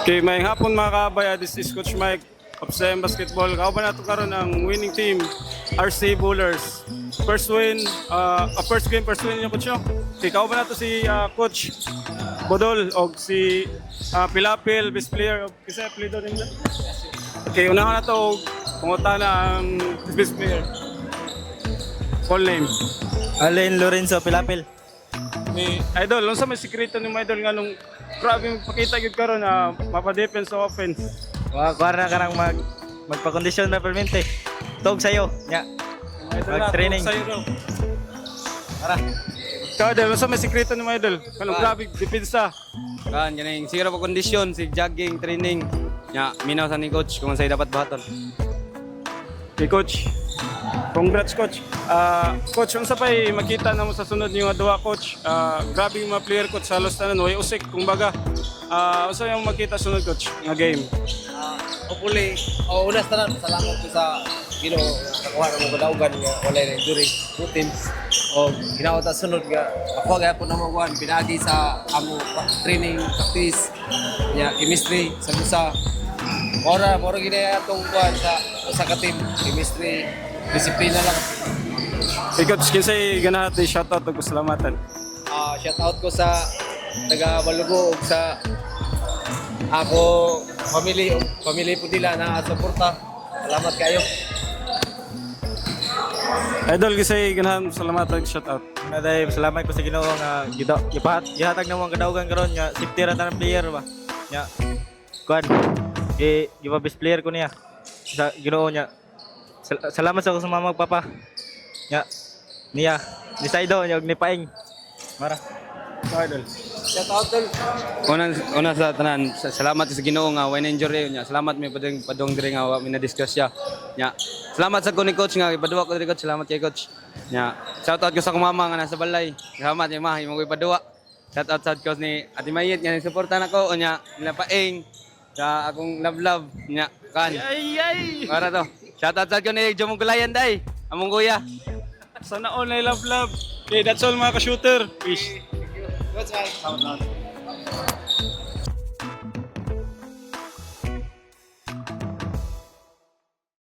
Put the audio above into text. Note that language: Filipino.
Okay, may hapon mga kabaya. This is Coach Mike of CM Basketball. Kauban nato karon ang winning team, RC Bullers. First win, first game, first win yung coach nyo. Okay, kauban nato si Coach Bodol o si Pilapil, best player of kasi play doon nila. Okay, unahan na to pungutan na ang best player. Full name. Allen Lorenzo Pilapil. Ni Idol, ano sa may sikreto ni Idol nga nung grabe pakita gyud karon na mapa-defense o offense. Kuha na ka nang magpa-kondisyon na permente. Tog sa'yo. Nya. Mag-training. Sa'yo daw. Tara. Ikaw, Idol, ano sa may sikreto ni Idol? Kanong grabe depensa. Kan yan yung siguro po kondisyon, si jogging, training. Ya, minaw sa ni coach kung sa'yo dapat bahaton. Okay, Coach. Congrats, Coach. Coach, unsa pa'y makita na mo sa sunod niyo nga duha, Coach? Grabe yung mga player, Coach, halos tanan, way usik, kumbaga. Unsa yung makita sunod, Coach, nga game? Hopefully, unas tanan, salamat ko sa Ginoo nakuha ng mga kadaugan nga wala na injury, two teams. O ginawa ta sunod nga ako gaya po na maguhan, pinagi sa amo training, practice, chemistry, sa busa. Mora ginaya itong kuhan sa ka-team, chemistry, disiplina lang. Okay, Coach, kinsay ganahat ni shoutout o pasalamatan? Shout out ko sa taga Balugo ug sa ako family po nila na suporta. Salamat kayo. Idol, kinsay ganahan salamatan shoutout? Naday salamat ko sa Ginoo nga gihatag na mo ang kadaugan karon nga safety ra tanang player ba. Nya. Kuan. Giba best player ko niya. Sa Ginoo niya. Salamat sa ako sa mga magpapa. Nya. Niya. Ni Saido nya ni Paing. Mara. Idol. Shout out tol. Una sa tanan, salamat sa Ginoo nga when injury niya. Salamat may padong diri nga wa mi na discuss siya. Nya. Salamat sa ko ni coach nga ipadua ko diri coach. Salamat kay coach. Nya. Shout out ko sa akong mama nga nasa balay. Salamat ni ma imo ko ipadua. Shout out sa coach ni Ate Mayit nga nagsuporta nako nya nila Paing sa akong love nya kan. Ay! Para to. Shout out sa ko ni Jomong Gulayan day. Among kuya. Sana all na love. Okay, that's all mga ka-shooter. Peace. Good try.